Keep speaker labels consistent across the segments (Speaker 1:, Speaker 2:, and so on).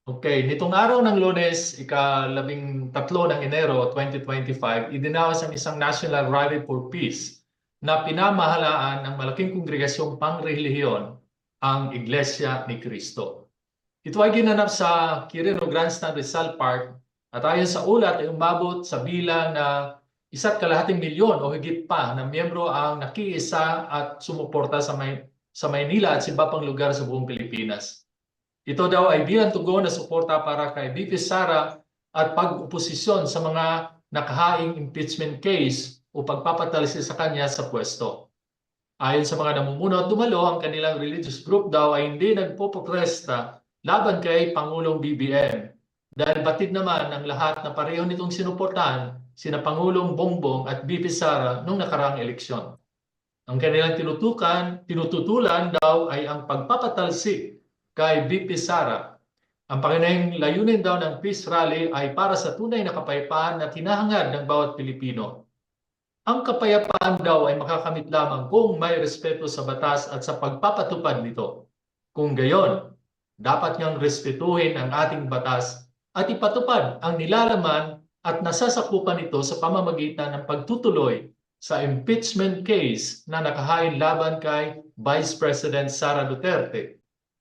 Speaker 1: Okay, nitong araw ng Lunes, ika-13 ng Enero 2025, idinaos ang isang National Rally for Peace na pinamahalaan ng malaking kongregasyong pangrelihiyon, ang Iglesia ni Cristo. Ito ay ginanap sa Quirino Grandstand Rizal Park at ayon sa ulat ay umabot sa bilang na 1.5 milyon o higit pa na miyembro ang nakiisa at sumuporta sa Maynila at sa iba pang lugar sa buong Pilipinas. Ito daw ay bilang tugon na suporta para kay VP Sara at pag-oposisyon sa mga nakahaing impeachment case o pagpapatalisi sa kanya sa pwesto. Ayon sa mga namumuno at dumalo, ang kanilang religious group daw ay hindi nagpoprotesta laban kay Pangulong BBM dahil batid naman ng lahat na pareho nitong sinuportahan sina Pangulong Bongbong at VP Sara noong nakaraang eleksyon. Ang kanilang tinututulan daw ay ang pagpapatalsik kay VP Sara. Ang pangunahing layunin daw ng peace rally ay para sa tunay na kapayapaan na hinahangad ng bawat Pilipino. Ang kapayapaan daw ay makakamit lamang kung may respeto sa batas at sa pagpapatupad nito. Kung gayon, dapat niyang respetuhin ang ating batas at ipatupad ang nilalaman at nasasakupan nito sa pamamagitan ng pagtutuloy sa impeachment case na nakahain laban kay Vice President Sara Duterte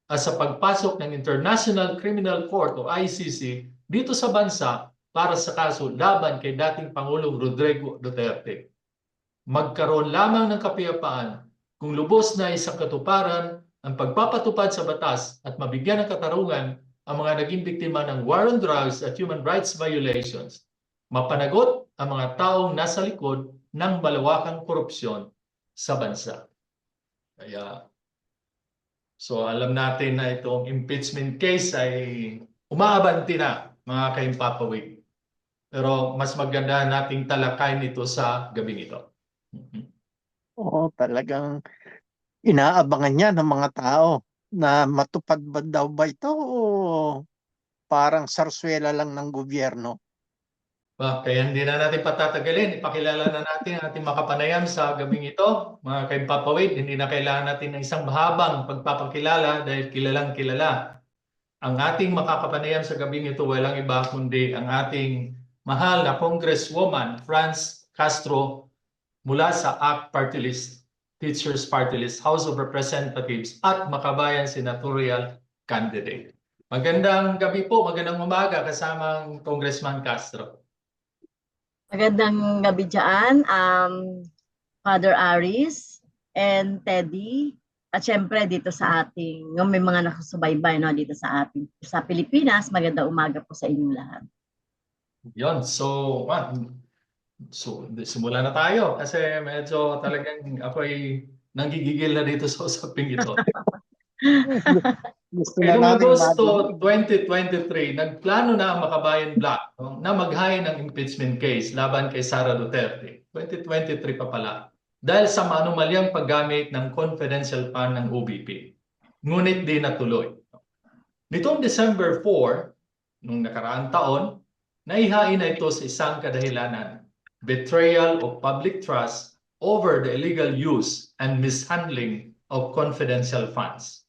Speaker 1: at sa pagpasok ng International Criminal Court o ICC dito sa bansa para sa kaso laban kay dating Pangulong Rodrigo Duterte. Magkaroon lamang ng kapayapaan kung lubos na isakatuparan ang pagpapatupad sa batas at mabigyan ng katarungan ang mga naging biktima ng war on drugs at human rights violations. Mapanagot ang mga taong nasa likod ng malawakang korupsyon sa bansa. Kaya, so alam natin na itong impeachment case ay umaabanti na, mga kaimpapawid. Pero mas maganda nating talakayin ito sa gabing ito.
Speaker 2: Oo, talagang inaabangan niya ng mga tao na matupad ba daw ba ito o parang sarswela lang ng gobyerno.
Speaker 1: Kaya hindi na natin patatagalin. Ipakilala na natin ang ating makapanayam sa gabing ito. Mga kaimpapawid, hindi na kailangan natin ng isang mahabang pagpapakilala dahil kilalang kilala. Ang ating makakapanayam sa gabing ito walang iba kundi ang ating mahal na Congresswoman Franz Castro mula sa ACT Party List, Teachers Party List, House of Representatives at Makabayan Senatorial Candidate. Magandang gabi po, magandang umaga kasamang Congressman Castro.
Speaker 3: Magandang gabi dyan, Father Aris and Teddy. At syempre dito sa ating, may mga nakasubaybay no, dito sa ating, sa Pilipinas. Magandang umaga po sa inyong lahat.
Speaker 1: Yon, so simula na tayo kasi medyo talagang ako'y nanggigigil na dito sa usaping ito. Noong Agosto 2023, nagplano na ang Makabayan Black na maghain ng impeachment case laban kay Sara Duterte. 2023 pa pala. Dahil sa maanumalyang paggamit ng confidential fund ng OBP. Ngunit di natuloy. Nitong December 4, nung nakaraang taon, naihain na ito sa isang kadahilanan, betrayal of public trust over the illegal use and mishandling of confidential funds.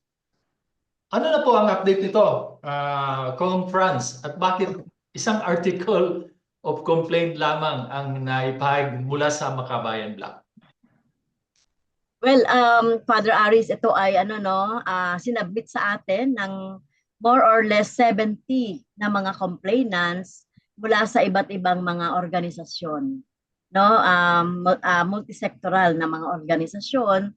Speaker 1: Ano na po ang update nito, Kong Franz? At bakit isang article of complaint lamang ang naipahag mula sa Makabayan Black?
Speaker 3: Well, Father Aris, ito ay sinabit sa atin ng more or less 70 na mga complainants mula sa iba't ibang mga organisasyon, no? Multisectoral na mga organisasyon.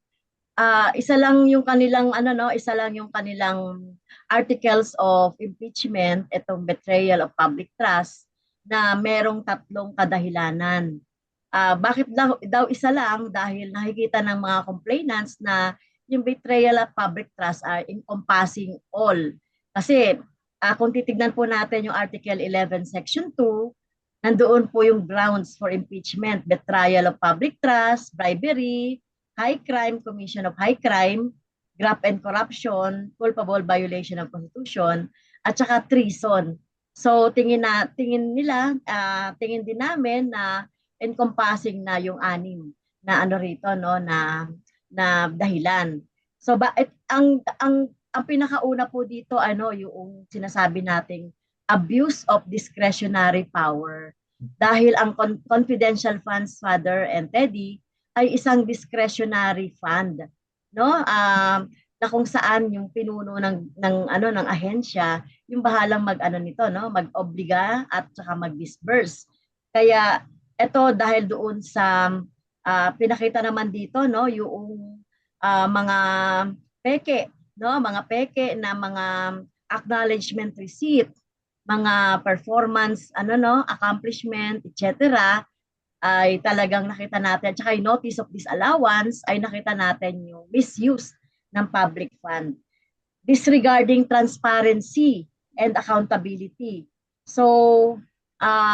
Speaker 3: Isa lang yung kanilang isa lang yung kanilang articles of impeachment, itong betrayal of public trust na merong 3 kadahilanan. Bakit daw isa lang? Dahil nakikita ng mga complainants na yung betrayal of public trust are encompassing all. Kasi kung titignan po natin yung Article 11 Section 2, nandoon po yung grounds for impeachment: betrayal of public trust, bribery, high crime, commission of high crime, graft and corruption, culpable violation of constitution, at saka treason. So tingin din namin na encompassing na yung 6 na rito, no, na dahilan. So ang ang pinakauna po dito, yung sinasabi nating abuse of discretionary power. Dahil ang confidential funds, Father and Teddy, ay isang discretionary fund, no? Na kung saan yung pinuno ng ahensya yung bahalang nito, no, mag-obliga at saka mag-disburse. Kaya ito dahil doon sa pinakita naman dito, no, yung mga peke, no, mga peke na mga acknowledgement receipt, mga performance accomplishment, etc. ay talagang nakita natin, at saka yung notice of disallowance ay nakita natin yung misuse ng public fund. Disregarding transparency and accountability. So,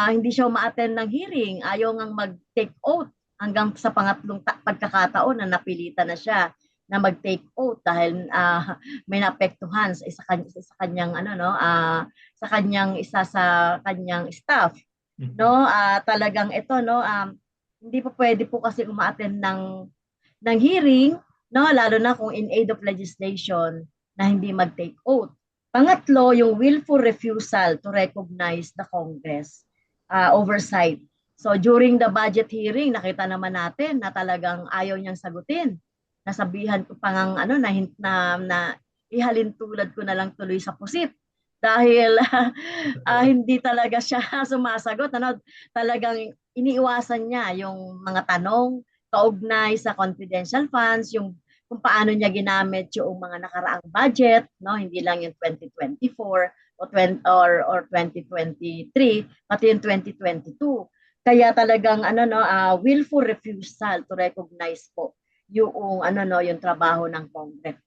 Speaker 3: hindi siya ma-attend ng hearing, ayaw ngang mag-take oath hanggang sa pangatlong pagkakataon na napilitan na siya na mag-take oath dahil may naapektuhan sa kanyang sa kanyang staff, no? Talagang ito, no, hindi pa pwede po kasi uma-attend ng hearing, no, lalo na kung in aid of legislation na hindi mag-take oath. Pangatlo, yung willful refusal to recognize the Congress oversight. So during the budget hearing, nakita naman natin na talagang ayaw niyang sagutin. Nasabihan ko pa ngang na ihalin tulad ko na lang tuloy sa pusit dahil hindi talaga siya sumasagot. Talagang iniiwasan niya yung mga tanong kaugnay sa confidential funds, yung kung paano niya ginamit yung mga nakaraang budget, no, hindi lang yung 2024 or 2023, pati yung 2022. Kaya talagang willful refusal to recognize po yung yung trabaho ng Congress.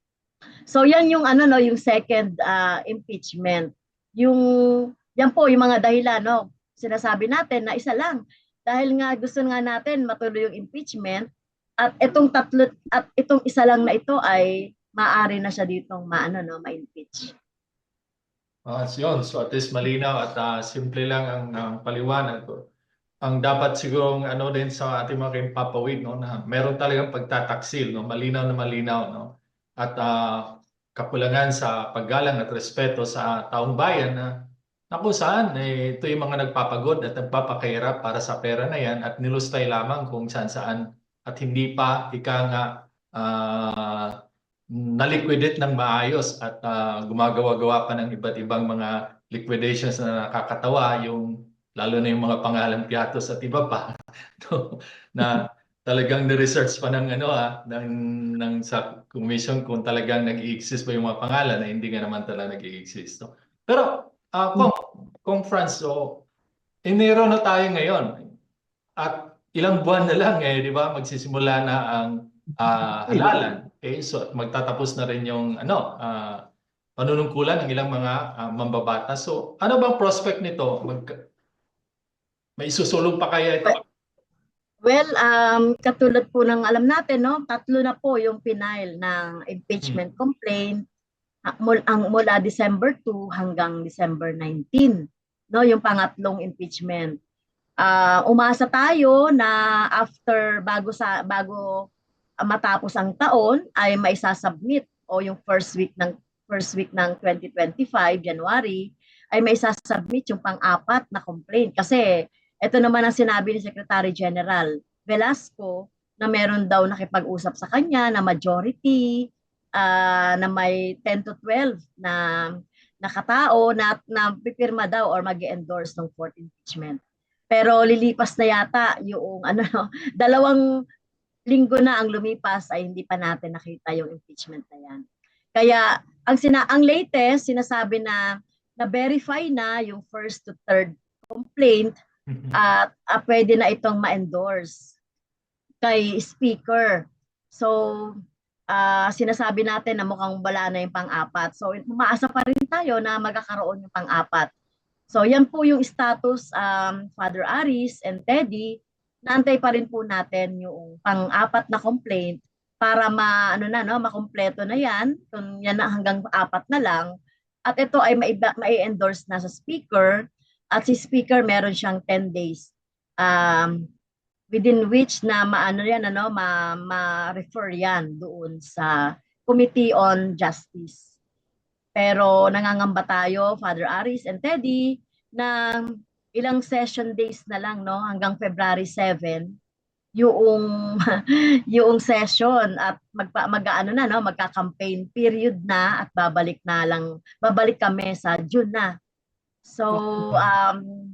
Speaker 3: So yan yung yung second impeachment. Yan po yung mga dahilan, no. Sinasabi natin na isa lang dahil nga gusto nga natin matuloy yung impeachment at itong isa lang na ito ay maaari na siya ditong ma-impeach.
Speaker 1: Yun. So at least malinaw at simple lang ang paliwanag ko. Ang dapat sigurong din sa ating mga kimpapawid, no, na meron talagang pagtataksil, no, malinaw na malinaw, no, at kakulangan sa paggalang at respeto sa taong bayan na kung saan ito yung mga nagpapagod at nagpapakahirap para sa pera na yan at nilustay lamang kung saan at hindi pa na-liquidate ng maayos at gumagawa-gawa pa ng iba't ibang mga liquidations na nakakatawa, lalo na yung mga pangalang piatos at iba pa na talagang ni-research pa ng sa commission kung talagang nag-i-exist ba yung mga pangalan na hindi nga naman talaga nag-i-exist. No? Pero kung Franz, Enero na tayo ngayon at ilang buwan na lang di ba magsisimula na ang halalan. Okay? So magtatapos na rin yung panunungkulan ng ilang mga mambabata. So ano bang prospect nito? May isusulong pa kaya ito?
Speaker 3: Well, katulad po ng alam natin, no, 3 na po yung pinail ng impeachment complaint mula December 2 hanggang December 19, no, yung pangatlong impeachment. Umasa tayo na bago matapos ang taon ay maisasubmit o yung first week ng 2025 January ay maisasubmit yung pang-apat na complaint kasi ito naman ang sinabi ni Secretary General Velasco na meron daw nakipag-usap sa kanya na majority na may 10 to 12 na katao na pipirma daw or mag-endorse ng fourth impeachment. Pero lilipas na yata yung 2 linggo na ang lumipas ay hindi pa natin nakita yung impeachment na yan. Kaya ang latest sinasabi na verify na yung first to third complaint at pwede na itong ma-endorse kay speaker. So sinasabi natin na mukhang wala na yung pang-apat. So umaasa pa rin tayo na magkakaroon yung pang-apat. So yan po yung status Father Aris and Teddy. Naantay pa rin po natin yung pang-apat na complaint para makumpleto na yan. Kung yan na hanggang 4 na lang. At ito ay mai-endorse na sa speaker. At si speaker meron siyang 10 days within which na ma-refer yan doon sa Committee on Justice. Pero nangangamba tayo, Father Aris and Teddy, na ilang session days na lang, no, hanggang February 7, yung yung session at mag-aano na, no, magka-campaign period na at babalik kami sa June na. So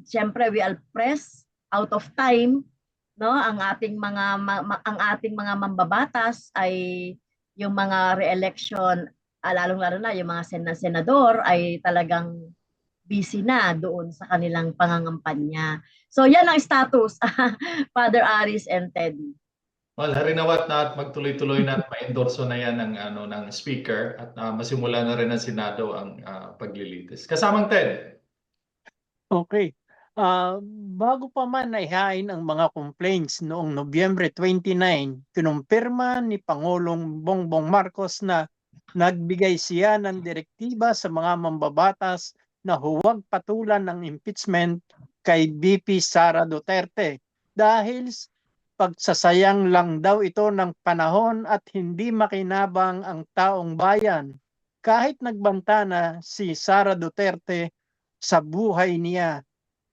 Speaker 3: syempre we are pressed out of time, no, ang ating mga mambabatas ay yung mga re-election, lalong-lalo na yung mga senador ay talagang busy na doon sa kanilang pangangampanya. So yan ang status, Father Aris and Teddy.
Speaker 1: Well, harinawat na at magtuloy-tuloy na at ma-endorso na yan ng speaker at masimula na rin ng Senado ang paglilitis. Kasamang Ted.
Speaker 2: Okay. Bago pa man naihain ang mga complaints noong Nobyembre 29, kinumpirma ni Pangulong Bongbong Marcos na nagbigay siya ng direktiba sa mga mambabatas na huwag patulan ng impeachment kay VP Sara Duterte dahil pagsasayang lang daw ito ng panahon at hindi makinabang ang taong bayan. Kahit nagbanta na si Sara Duterte sa buhay niya,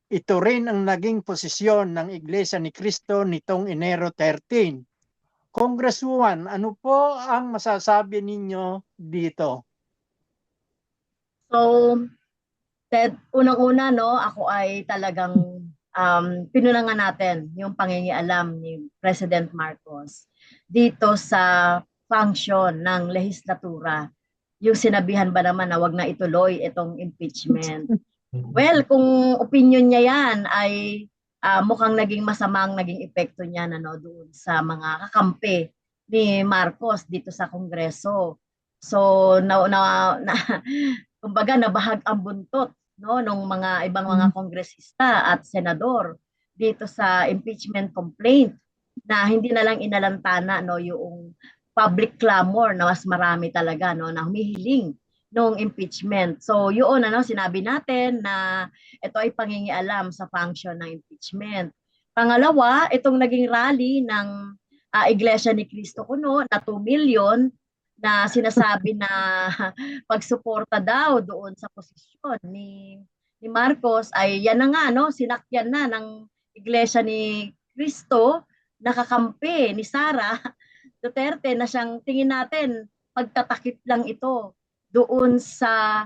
Speaker 2: ito rin ang naging posisyon ng Iglesia ni Cristo nitong Enero 13. Congresswoman, ano po ang masasabi ninyo dito?
Speaker 3: So, Ted, unang-una, no, ako ay talagang pinunangan natin yung pangingialam ni President Marcos dito sa function ng lehislatura. Yung sinabihan ba naman na wag na ituloy itong impeachment. Well, kung opinion niya yan ay mukhang naging masamang naging epekto niya doon sa mga kakampi ni Marcos dito sa Kongreso. So, kumbaga nabahag ang buntot, no, ng mga ibang mga kongresista at senador dito sa impeachment complaint na hindi na lang inalantana, no, yung public clamor na mas marami talaga, no, na humihiling nung impeachment. So yun, sinabi natin na ito ay pangingialam sa function ng impeachment. Pangalawa, itong naging rally ng Iglesia ni Cristo Kuno na 2 million na sinasabi na pagsuporta daw doon sa posisyon ni Marcos ay yan na nga, no, sinakyan na ng Iglesia ni Cristo, nakakampi ni Sara Duterte na siyang tingin natin pagtatakip lang ito doon sa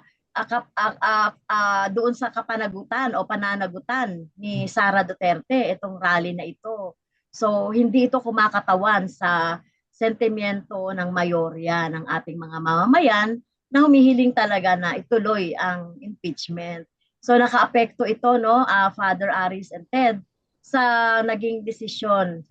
Speaker 3: kapanagutan o pananagutan ni Sara Duterte, itong rally na ito. So hindi ito kumakatawan sa sentimiento ng mayorya ng ating mga mamamayan na humihiling talaga na ituloy ang impeachment. So nakaapekto ito, no, Father Aris and Ted, sa naging desisyon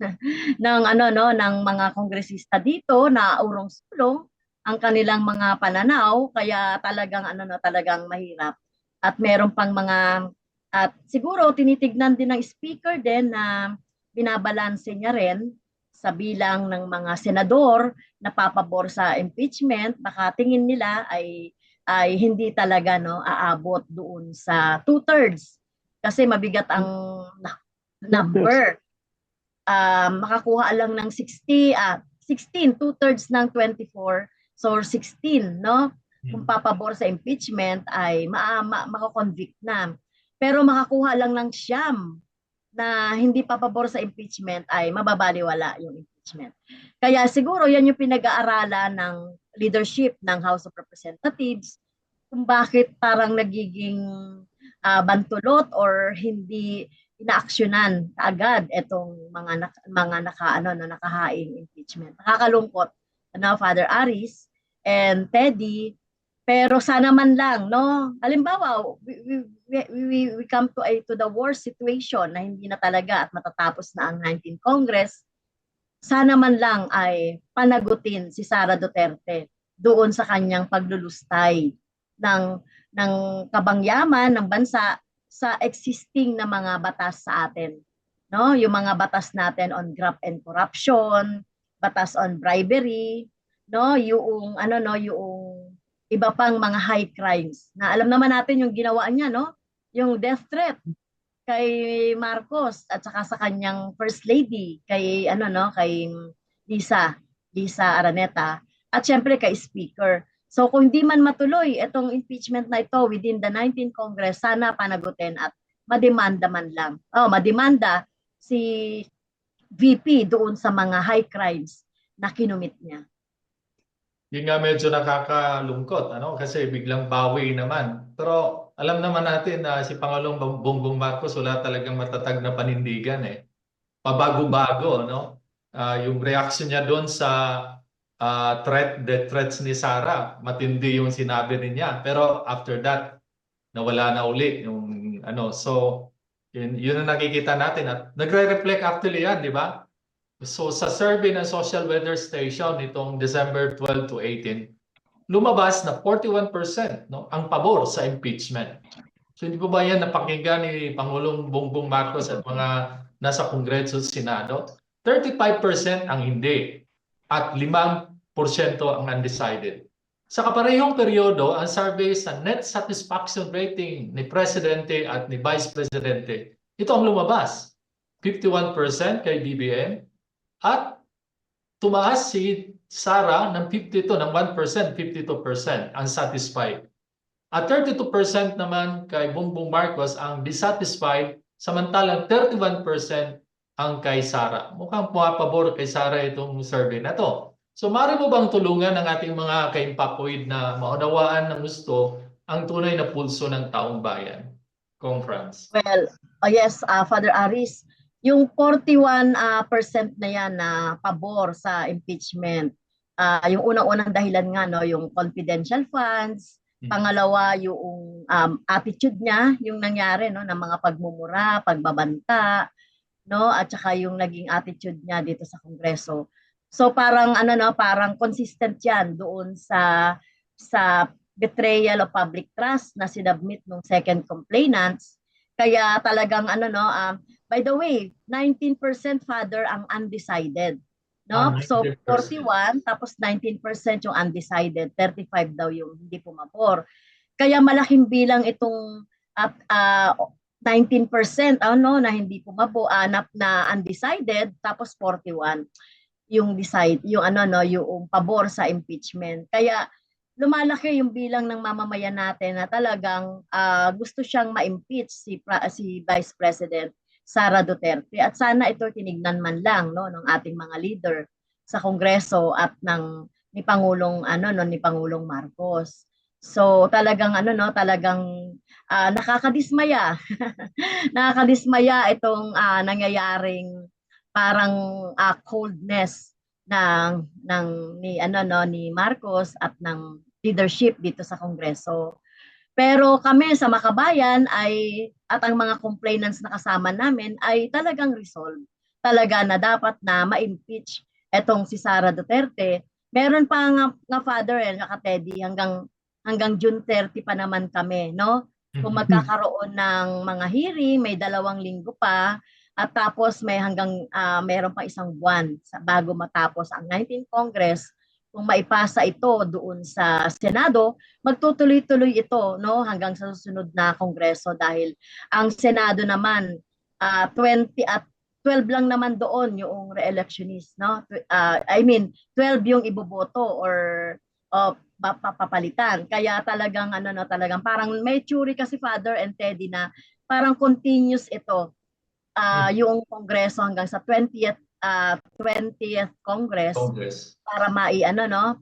Speaker 3: ng ng mga kongresista dito na urong-sulong ang kanilang mga pananaw, kaya talagang talagang mahirap. At meron pang mga at siguro tinitignan din ng speaker din na binabalanse niya rin sa bilang ng mga senador na papabor sa impeachment, baka tingin nila ay hindi talaga, no, aabot doon sa 2/3 kasi mabigat ang number. Makakuha lang ng 16, 2/3 ng 24, so 16, no? Kung papabor sa impeachment ay makakonvict na. Pero makakuha lang ng 9 na hindi papabor sa impeachment ay mababaliwala yung impeachment. Kaya siguro yan yung pinag-aaralan ng leadership ng House of Representatives kung bakit parang nagiging bantulot or hindi inaaksyonan agad itong mga nakahaing impeachment. Nakakalungkot, Father Aris and Teddy, pero sana man lang, no, halimbawa we come to the worst situation na hindi na talaga at matatapos na ang 19th Congress, sana man lang ay panagutin si Sara Duterte doon sa kanyang paglulustay ng kabangyaman ng bansa sa existing na mga batas sa atin, no? Yung mga batas natin on graft and corruption, batas on bribery, no? Yung yung iba pang mga high crimes. Na alam naman natin yung ginawa niya, no? Yung death threat kay Marcos at saka sa kanyang first lady kay kay Lisa Araneta at syempre kay speaker. So kung hindi man matuloy itong impeachment na ito within the 19th Congress, sana panagutin at mademanda man lang. Mademanda si VP doon sa mga high crimes na kinumit niya.
Speaker 1: Yun nga medyo nakakalungkot, ano? Kasi biglang bawi naman. Pero alam naman natin na si Pangulong Bongbong Marcos wala talagang matatag na panindigan eh. Pabago-bago, no? Yung reaction niya doon sa death threats ni Sara, matindi yung sinabi niya. Pero after that, nawala na uli yung ano. So, yun ang nakikita natin at nagre-reflect actually yan, di ba? So sa survey ng Social Weather Station nitong December 12 to 18, lumabas na 41% no, ang pabor sa impeachment. So hindi po ba yan napakinggan ni Pangulong Bongbong Marcos at mga nasa Kongreso at Senado? 35% ang hindi at 5% ang undecided. Sa kaparehong peryodo, ang survey sa net satisfaction rating ni Presidente at ni Vice Presidente, ito ang lumabas. 51% kay BBM, at tumaas si Sara ng 1% 52% unsatisfied. At 32% naman kay Bongbong Marcos ang dissatisfied, samantalang 31% ang kay Sara. Mukhang pumapabor kay Sara itong survey na to. So maaari mo bang tulungan ng ating mga kaimpakoid na maunawaan ng gusto ang tunay na pulso ng taong bayan? Conference.
Speaker 3: Well, yes, Father Aris, yung 41% na yan na pabor sa impeachment, yung unang-unang dahilan nga, no, yung confidential funds, pangalawa yung attitude niya, yung nangyari, no, ng mga pagmumura, pagbabanta, no, at saka yung naging attitude niya dito sa Kongreso. So parang parang consistent 'yan doon sa betrayal of public trust na sinubmit ng second complainants. Kaya talagang by the way, 19% Father ang undecided. No? So 41 tapos 19% yung undecided, 35 daw yung hindi pumapor. Kaya malaking bilang itong 19% na hindi pumapor, na undecided, tapos 41 yung yung pabor sa impeachment. Kaya lumalaki yung bilang ng mamamayan natin na talagang gusto siyang ma-impeach si Vice President Sara Duterte, at sana ito tinignan man lang, no, ng ating mga leader sa Kongreso at ni Pangulong Marcos. So talagang talagang nakakadismaya. Nakakadismaya itong nangyayaring parang coldness ni Marcos at ng leadership dito sa Kongreso. Pero kami sa Makabayan at ang mga complainants na kasama namin ay talagang resolve. Talaga na dapat na ma-impeach etong si Sara Duterte. Meron pa nga Father Teddy, hanggang June 30 pa naman kami, no? Kung magkakaroon ng mga hearing, may 2 linggo pa. At tapos meron pa 1 buwan bago matapos ang 19th Congress. Kung maipasa ito doon sa Senado, magtutuloy-tuloy ito, no, hanggang sa susunod na Kongreso, dahil ang Senado naman 20 at 12 lang naman doon yung re-electionist, no? 12 yung iboboto or papalitan. Kaya talagang talagang parang may theory kasi Father and Teddy na parang continuous ito. Yung Kongreso hanggang sa 20th Congress para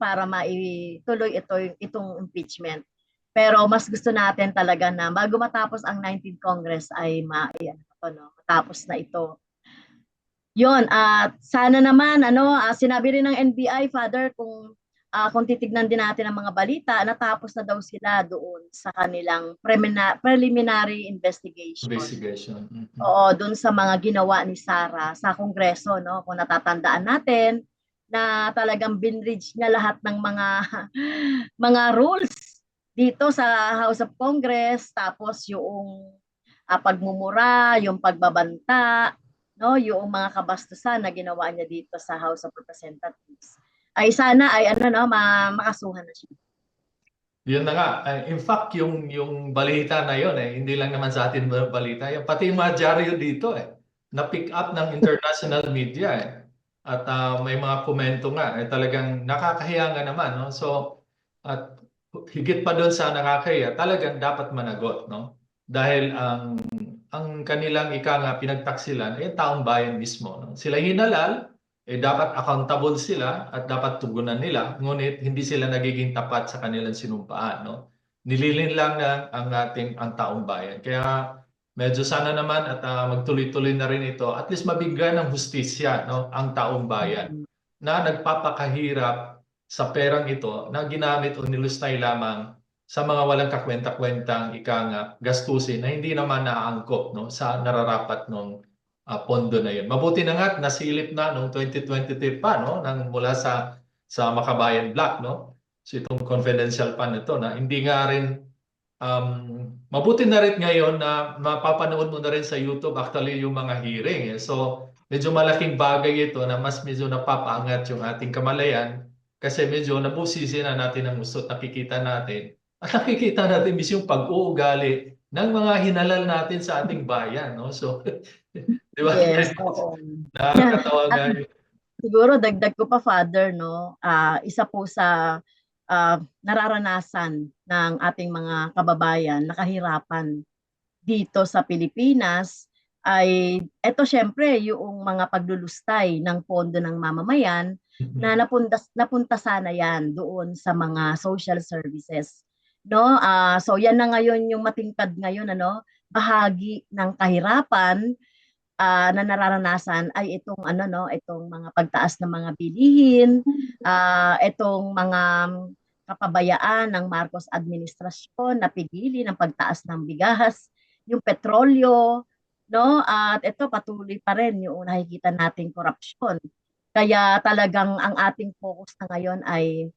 Speaker 3: para maituloy itong impeachment. Pero mas gusto natin talaga na bago matapos ang 19th Congress ay matapos na ito. Yon, at sana naman sinabi rin ng NBI, Father, kung titignan din natin ang mga balita, natapos na daw sila doon sa kanilang preliminary investigation. Oo, doon sa mga ginawa ni Sara sa Kongreso, no? Kung natatandaan natin na talagang binridge niya lahat ng mga rules dito sa House of Congress, tapos yung pagmumura, yung pagbabanta, no, yung mga kabastusan na ginawa niya dito sa House of Representatives. Ay sana ay makasuhan na siya.
Speaker 1: Yun na nga. In fact, yung balita na yun, hindi lang naman sa atin balita. Pati yung mga dyaryo dito, na-pick up ng international media. At may mga komento nga. Talagang nakakahiya nga naman. No? So, at higit pa doon sa nakakahiya, talagang dapat managot, no? Dahil ang kanilang ika nga pinagtaksilan ay taong bayan mismo, no? Sila hinalal, dapat accountable sila at dapat tugunan nila, ngunit hindi sila nagiging tapat sa kanilang sinumpaan, no? Nililin lang na ang taong bayan. Kaya medyo sana naman at magtuloy-tuloy na rin ito, at least mabigyan ng hustisya, no, ang taong bayan na nagpapakahirap sa perang ito na ginamit o nilustay lamang sa mga walang kakwenta-kwentang gastusin na hindi naman naaangkop, no, sa nararapat ng pondo na yun. Mabuti na nga nasilip na noong 2023 pa, no, mula sa Makabayan Black, no. So itong confidential fund ito na hindi nga rin mabuti na rin ngayon na mapapanood mo na rin sa YouTube actually yung mga hearing. So medyo malaking bagay ito na mas medyo napapaangat yung ating kamalayan kasi medyo nabusisi na natin ang gusto at nakikita natin. At nakikita natin mismo yung pag-uugali ng mga hinalal natin sa ating bayan, no? So, di ba?
Speaker 3: Yes, oo.
Speaker 1: Nakakatawa nga
Speaker 3: At
Speaker 1: yun.
Speaker 3: siguro dagdag ko pa, Father, no, isa po sa nararanasan ng ating mga kababayan na kahirapan dito sa Pilipinas ay ito syempre yung mga paglulustay ng pondo ng mamamayan na napunta sana yan doon sa mga social services, no. So yan na ngayon yung matingkad ngayon, ano, bahagi ng kahirapan na nararanasan ay itong ano, no, itong mga pagtaas ng mga bilihin, itong mga kapabayaan ng Marcos administrasyon na pigilin ang pagtaas ng bigas, yung petrolyo, no, at ito patuloy pa rin yung nakikita nating korupsyon. Kaya talagang ang ating focus na ngayon ay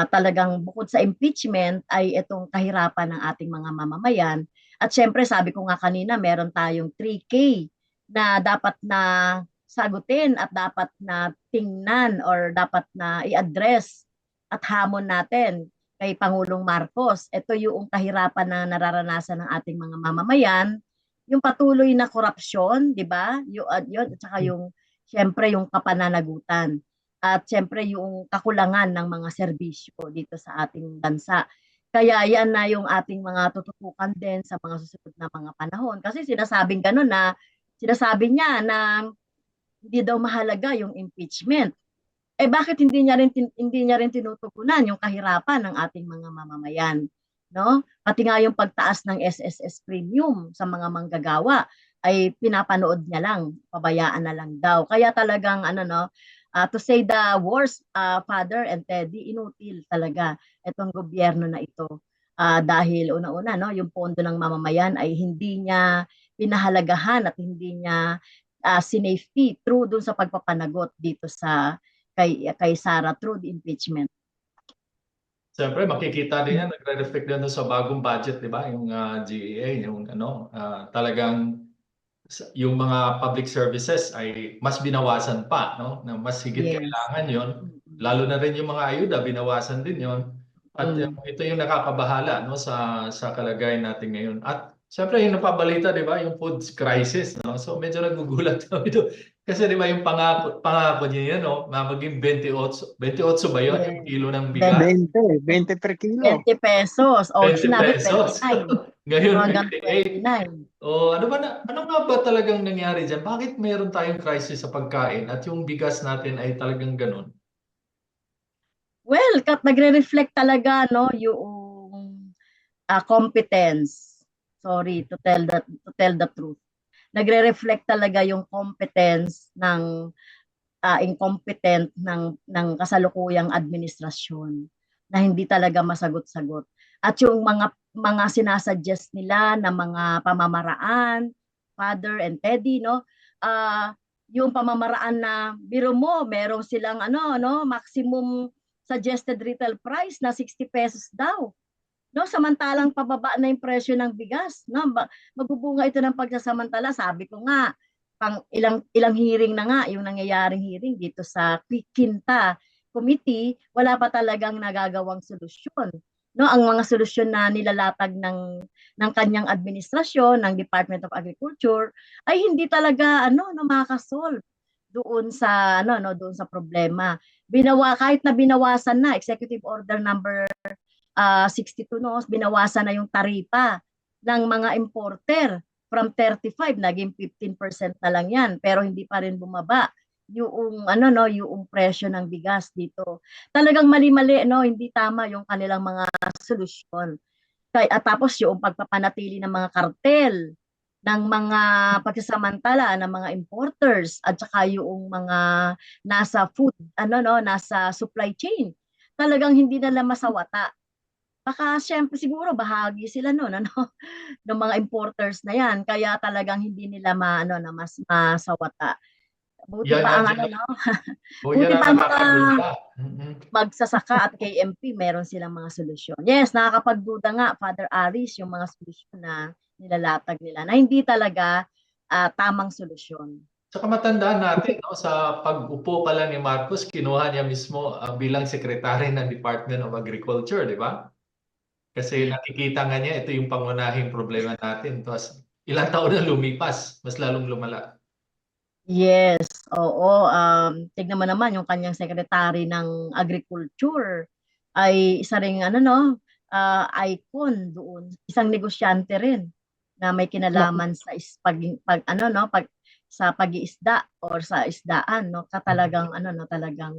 Speaker 3: talagang bukod sa impeachment ay itong kahirapan ng ating mga mamamayan. At syempre sabi ko nga kanina, meron tayong 3K na dapat na sagutin at dapat na tingnan or dapat na i-address at hamon natin kay Pangulong Marcos. Ito yung kahirapan na nararanasan ng ating mga mamamayan, yung patuloy na korupsyon, di ba? Yun, at saka yung, syempre, yung kapananagutan. At syempre, yung kakulangan ng mga serbisyo dito sa ating bansa. Kaya yan na yung ating mga tututukan din sa mga susunod na mga panahon. Kasi sinasabing gano'n na, sinasabi niya na hindi daw mahalaga yung impeachment. Bakit hindi niya rin tinutugunan yung kahirapan ng ating mga mamamayan, no? Pati nga yung pagtaas ng SSS premium sa mga manggagawa ay pinapanood niya lang, pabayaan na lang daw. Kaya talagang ano, no, to say the worst, Father and Teddy, inutil talaga itong gobyerno na ito. Dahil una-una, no, yung pondo ng mamamayan ay hindi niya pinahalagahan at hindi niya sinafety through dun sa pagpapanagot dito sa kay Sara through the impeachment.
Speaker 1: Siyempre, makikita din yan, nagre-reflect din sa bagong budget, di ba? Yung GEA, yung talagang yung mga public services ay mas binawasan pa, no? Na mas higit kailangan yon. Lalo na rin yung mga ayuda, binawasan din yon. At ito yung nakakabahala, no, sa kalagayan natin ngayon. At siyempre yung napabalita, di ba, yung food crisis, no? So medyo nagugulat kami ito. Kasi di ba yung pangako niya yan, no, na maging 28 ba yun, yung kilo ng bigas?
Speaker 2: 20 per kilo.
Speaker 3: 20 pesos. O,
Speaker 1: 20
Speaker 3: sinabi
Speaker 1: pesos.
Speaker 3: 29.
Speaker 1: Ngayon,
Speaker 3: Hanggang
Speaker 1: 28. Ano nga ba talagang nangyari dyan? Bakit mayroon tayong crisis sa pagkain at yung bigas natin ay talagang ganun?
Speaker 3: Well, nagre-reflect talaga, no, yung competence. Sorry, to tell the truth. Nagre-reflect talaga yung competence ng incompetent ng kasalukuyang administrasyon na hindi talaga masagot-sagot. At yung mga sinasuggest nila na mga pamamaraan, Father and Teddy, no, yung pamamaraan na biro mo, merong silang maximum suggested retail price na 60 pesos daw. No, samantalang pababa na yung presyo ng bigas, no? Magbubunga ito ng pagsasamantala. Sabi ko nga, pang ilang hearing na nga yung nangyayaring hearing dito sa Quinta Committee, wala pa talagang nagagawang solusyon. No, ang mga solusyon na nilalatag ng kanyang administrasyon, ng Department of Agriculture ay hindi talaga makakasolve doon sa doon sa problema. Kahit na binawasan na executive order number 62, no, binawasan na yung taripa ng mga importer from 35 naging 15% na lang yan, pero hindi pa rin bumaba yung ano no, yung presyo ng bigas dito. Talagang mali-mali no, hindi tama yung kanilang mga solusyon. At tapos yung pagpapanatili ng mga kartel, ng mga pagsasamantala ng mga importers at saka yung mga nasa food ano no, nasa supply chain. Talagang hindi nila masawata. Baka siyempre siguro bahagi sila noon ano ng mga importers na yan kaya talagang hindi nila maano na mas masawata. Buti
Speaker 1: Yan
Speaker 3: pa
Speaker 1: ang
Speaker 3: ang ano
Speaker 1: sina-
Speaker 3: no,
Speaker 1: o yan
Speaker 3: buti
Speaker 1: ang
Speaker 3: pa ang mga
Speaker 1: nakakagulta. Mhm.
Speaker 3: magsasaka at KMP meron silang mga solusyon. Yes, nakakapagduda nga Father Aris yung mga solusyon na nilalatag nila na hindi talaga tamang solusyon.
Speaker 1: Saka matandaan natin, no, sa pag-upo pala ni Marcos, kinuha niya mismo bilang sekretary ng Department of Agriculture, di ba? Kasi nakikita nga niya, ito yung pangunahing problema natin. Tapos ilang taon na lumipas, mas lalong lumala.
Speaker 3: Yes, oo. Tignan mo naman yung kanyang secretary ng agriculture ay isa ring ano no, icon doon. Isang negosyante rin na may
Speaker 2: Naku,
Speaker 3: kinalaman sa pag ano no, pag sa pag-iisda or sa isdaan no, talagang ano no, talagang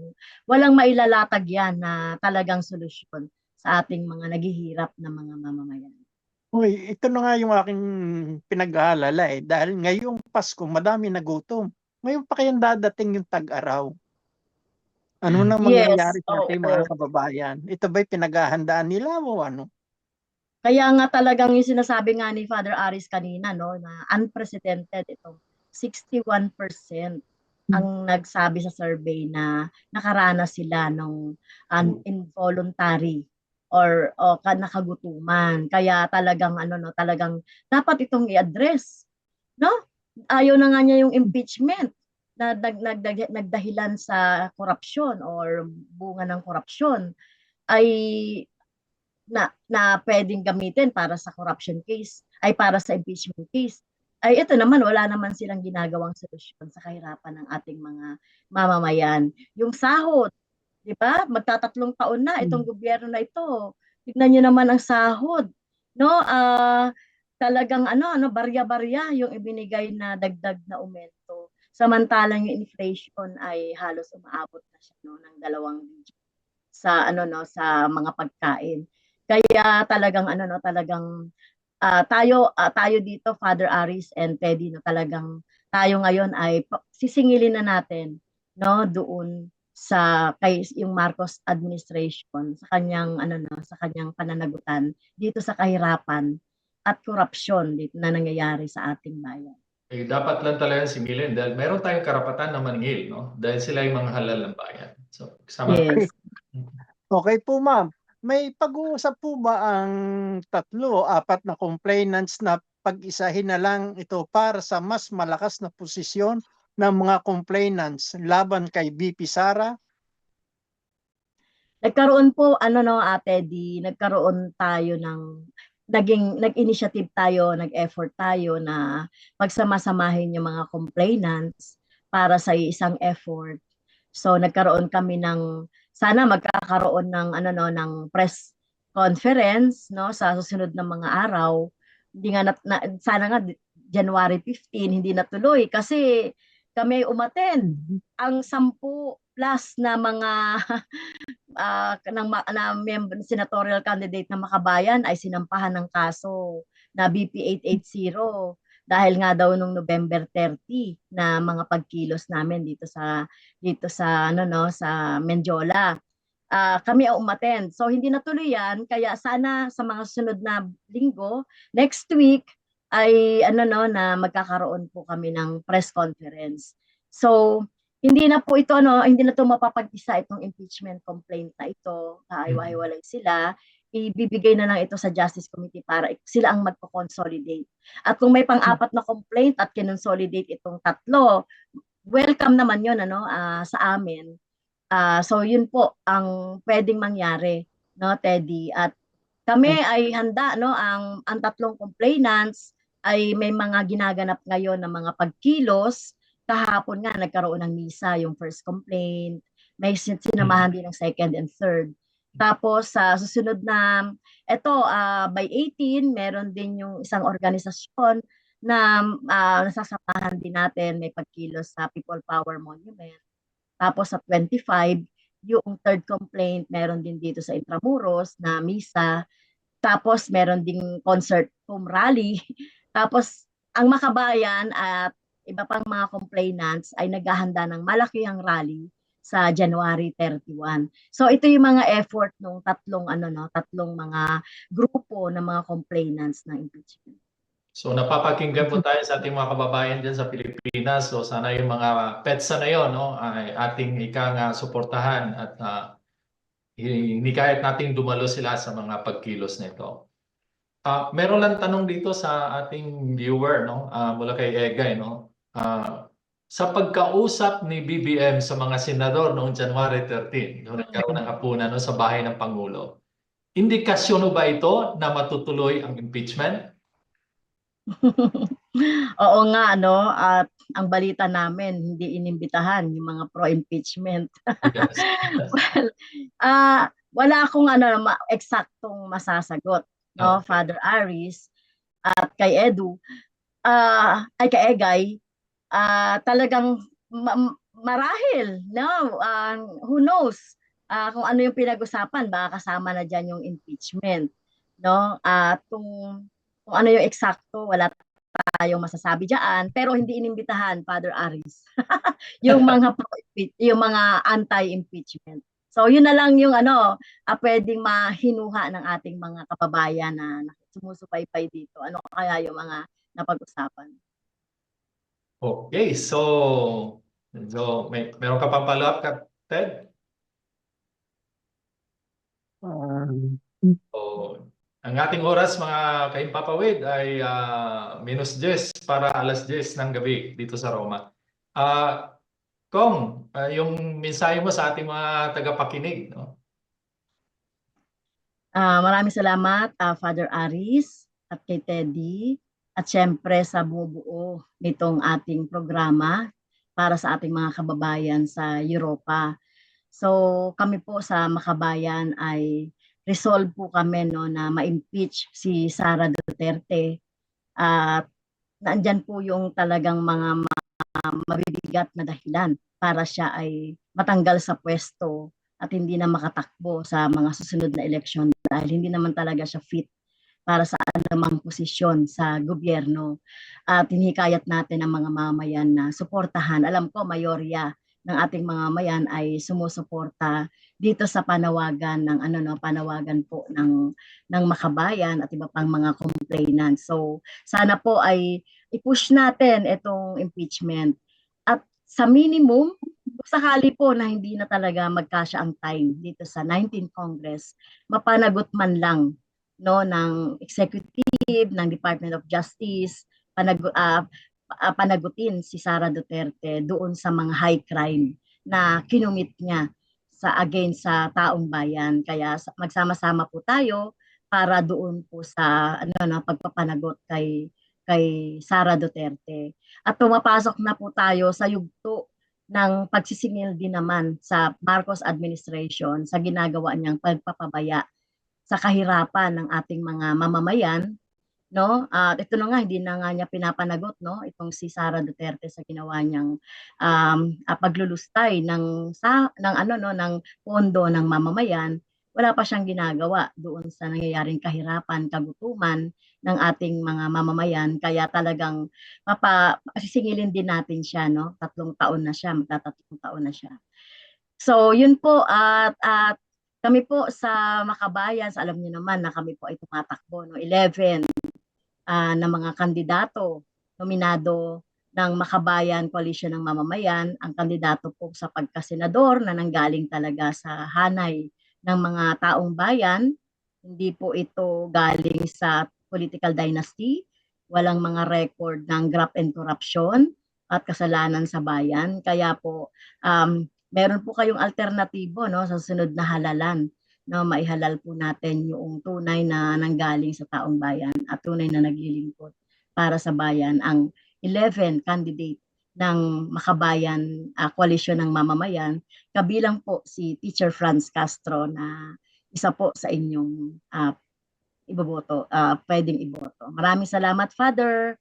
Speaker 3: walang mailalatag yan na talagang solusyon sa ating mga naghihirap na mga mamamayan.
Speaker 2: uy, ito na nga yung aking pinag-aalala dahil ngayong Pasko madami nagutom. Ngayon pa kayang dadating yung tag-araw. Ano na
Speaker 3: Yes,
Speaker 2: mangyayari sa ating mga
Speaker 3: oo.
Speaker 2: kababayan? Ito ba'y pinaghahandaan nila o ano?
Speaker 3: Kaya nga talagang yung sinasabi nga ni Father Aris kanina, no, na unprecedented itong 61% ang nagsabi sa survey na nakaranas sila ng involuntary o nakagutuman. Kaya talagang ano no, talagang dapat itong i-address, no? Ayaw na nga niya yung impeachment na nagdahilan sa korupsyon or bunga ng korupsyon ay na pwedeng gamitin para sa corruption case ay para sa impeachment case ay ito naman wala naman silang ginagawang solusyon sa kahirapan ng ating mga mamamayan. Yung sahod, 'di ba? Magtatatlong taon na itong gobyerno na ito. Tignan niyo naman ang sahod, no? Talagang ano barya-barya yung ibinigay na dagdag na aumento. Samantalang yung inflation ay halos umaabot na siya no ng 2 digit sa ano no sa mga pagkain. Kaya talagang ano no talagang tayo dito Father Aris and Teddy no talagang tayo ngayon ay sisingilin na natin no doon sa kay yung Marcos administration sa kanyang ano no sa kanyang pananagutan dito sa kahirapan at korupsyon dito na nangyayari sa ating bayan.
Speaker 1: Eh, dapat lang talaga singilin dahil meron tayong karapatan na maningil, no? Dahil sila yung mga halal ng bayan. So, kasama tayo.
Speaker 3: Yes.
Speaker 2: Okay po, ma'am. May pag-uusap po ba ang 3 o 4 na complainants na pag-isahin na lang ito para sa mas malakas na posisyon ng mga complainants laban kay BP Sara?
Speaker 3: Nagkaroon po ano no Ate nagkaroon tayo ng nag-initiative tayo, nag-effort tayo na pagsamasamahin yung mga complainants para sa isang effort. So nagkaroon kami ng sana magkakaroon ng ano no ng press conference no sa susunod na mga araw. Hindi nga sana nga January 15 hindi natuloy kasi kami umattend ang 10 plus na mga senatorial candidate na Makabayan ay sinampahan ng kaso na BP 880 dahil nga daw nung November 30 na mga pagkilos namin dito sa ano no sa Menjola. Kami ang umattend. So hindi natuloy yan kaya sana sa mga sunod na linggo, next week ay ano no na magkakaroon po kami ng press conference. So hindi na po ito no, hindi na to mapapag-isa itong impeachment complaint na ito. Kahiwa-hiwalay sila. Ibibigay na lang ito sa Justice Committee para sila ang magko-consolidate. At kung may pang-apat na complaint at kinonsolidate itong 3, welcome naman 'yon ano sa amin. So yun po ang pwedeng mangyari no Teddy at kami ay handa no ang 3 complainants ay may mga ginaganap ngayon na mga pagkilos. Kahapon nga nagkaroon ng misa yung first complaint, may sinamahan din ng second and third. Tapos sa susunod na by 18 meron din yung isang organisasyon na nasasamahan din natin, may pagkilos sa People Power Monument. Tapos sa 25, yung third complaint meron din dito sa Intramuros na misa. Tapos meron ding concert home rally. Tapos ang Makabayan at iba pang mga complainants ay naghahanda ng malakihang rally sa January 31. So ito yung mga effort ng tatlong mga grupo ng mga complainants ng impeachment.
Speaker 1: So napapakinggan po tayo sa ating mga kababayan dyan sa Pilipinas. So sana yung mga petsa na yon, no, ay ating suportahan at hindi kahit nating dumalo sila sa mga pagkilos nito. Meron lang tanong dito sa ating viewer, no, mula kay Egay, no. Sa pagkausap ni BBM sa mga senador noong January 13, noong nagkaroon ng hapunan, no, sa bahay ng Pangulo, indikasyon ba ito na matutuloy ang impeachment?
Speaker 3: Oo nga, at ang balita namin, hindi inimbitahan yung mga pro-impeachment.
Speaker 1: Yes.
Speaker 3: Well, wala akong eksaktong masasagot, no,
Speaker 1: Okay.
Speaker 3: Father Aris at kay Edu, kay Egay, talagang marahil, no, who knows, kung ano yung pinag-usapan, baka kasama na dyan yung impeachment, no, at kung ano yung eksakto, wala tayong masasabi diyan, pero hindi inimbitahan, Father Aris, yung mga yung mga anti-impeachment. So yun na lang yung pwedeng mahinuha ng ating mga kababayan na sumusubaybay dito. Ano kaya yung mga napag-usapan?
Speaker 1: Okay, so meron ka pang follow-up, Ted? So, ang ating oras mga kaimpapawid ay -10 para 10:00 ng gabi dito sa Roma. Kong, yung mensahe mo sa ating mga tagapakinig, no?
Speaker 3: Maraming salamat, Father Aris at kay Teddy at syempre sa bumubuo nitong ating programa para sa ating mga kababayan sa Europa. So kami po sa Makabayan ay resolve po kami, no, na ma-impeach si Sara Duterte at nandyan po yung talagang mga mabibigat na dahilan para siya ay matanggal sa pwesto at hindi na makatakbo sa mga susunod na eleksyon dahil hindi naman talaga siya fit para sa anumang posisyon sa gobyerno. At hinihikayat natin ang mga mamayan na suportahan. Alam ko, mayorya ng ating mga mamayan ay sumusuporta dito sa panawagan ng panawagan po ng Makabayan at iba pang mga complainants. So sana po ay i-push natin itong impeachment. At sa minimum, sakali po na hindi na talaga magkasya ang time dito sa 19th Congress, mapanagot man lang, no, ng executive, ng Department of Justice, panagutin si Sara Duterte doon sa mga high crime na kinumit niya against sa taong bayan. Kaya magsama-sama po tayo para doon po sa pagpapanagot kay Sara Duterte. At pumapasok na po tayo sa yugto ng pagsisingil din naman sa Marcos administration sa ginagawa niyang pagpapabaya sa kahirapan ng ating mga mamamayan, no? At ito na nga, hindi na nga niya pinapanagot, no, itong si Sara Duterte sa ginawa niyang paglulustay ng pondo ng mamamayan. Wala pa siyang ginagawa doon sa nangyayaring kahirapan, kagutuman ng ating mga mamamayan. Kaya talagang sisingilin din natin siya, no? 3 taon na siya, magta-3 taon na siya. So yun po, at kami po sa Makabayan, alam niyo naman na kami po ay tumatakbo, no, 11 na mga kandidato nominado ng Makabayan Coalition ng Mamamayan. Ang kandidato po sa pagkasenador na nanggaling talaga sa hanay ng mga taong bayan. Hindi po ito galing sa political dynasty. Walang mga record ng graft and corruption at kasalanan sa bayan. Kaya po meron po kayong alternatibo, no, sa sunod na halalan, no, maihalal po natin yung tunay na nanggaling sa taong bayan at tunay na naglilingkod para sa bayan. Ang 11 candidate ng Makabayan Coalition ng Mamamayan, kabilang po si Teacher Franz Castro na isa po sa inyong iboboto, pwedeng iboto. Maraming salamat, Father,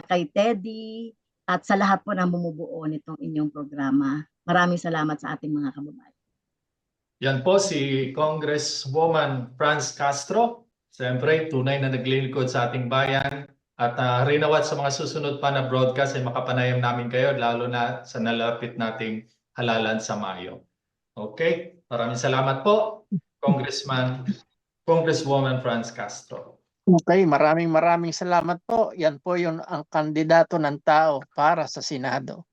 Speaker 3: kay Teddy, at sa lahat po na bumubuo nitong inyong programa. Maraming salamat sa ating mga kababayan.
Speaker 1: Yan po si Congresswoman Franz Castro. Siyempre, tunay na naglilingkod sa ating bayan. At rinawat sa mga susunod pa na broadcast ay makapanayam namin kayo, lalo na sa nalapit nating halalan sa Mayo. Okay? Maraming salamat po, Congresswoman Franz Castro.
Speaker 2: Okay, maraming salamat po. Yan po yung ang kandidato ng tao para sa Senado.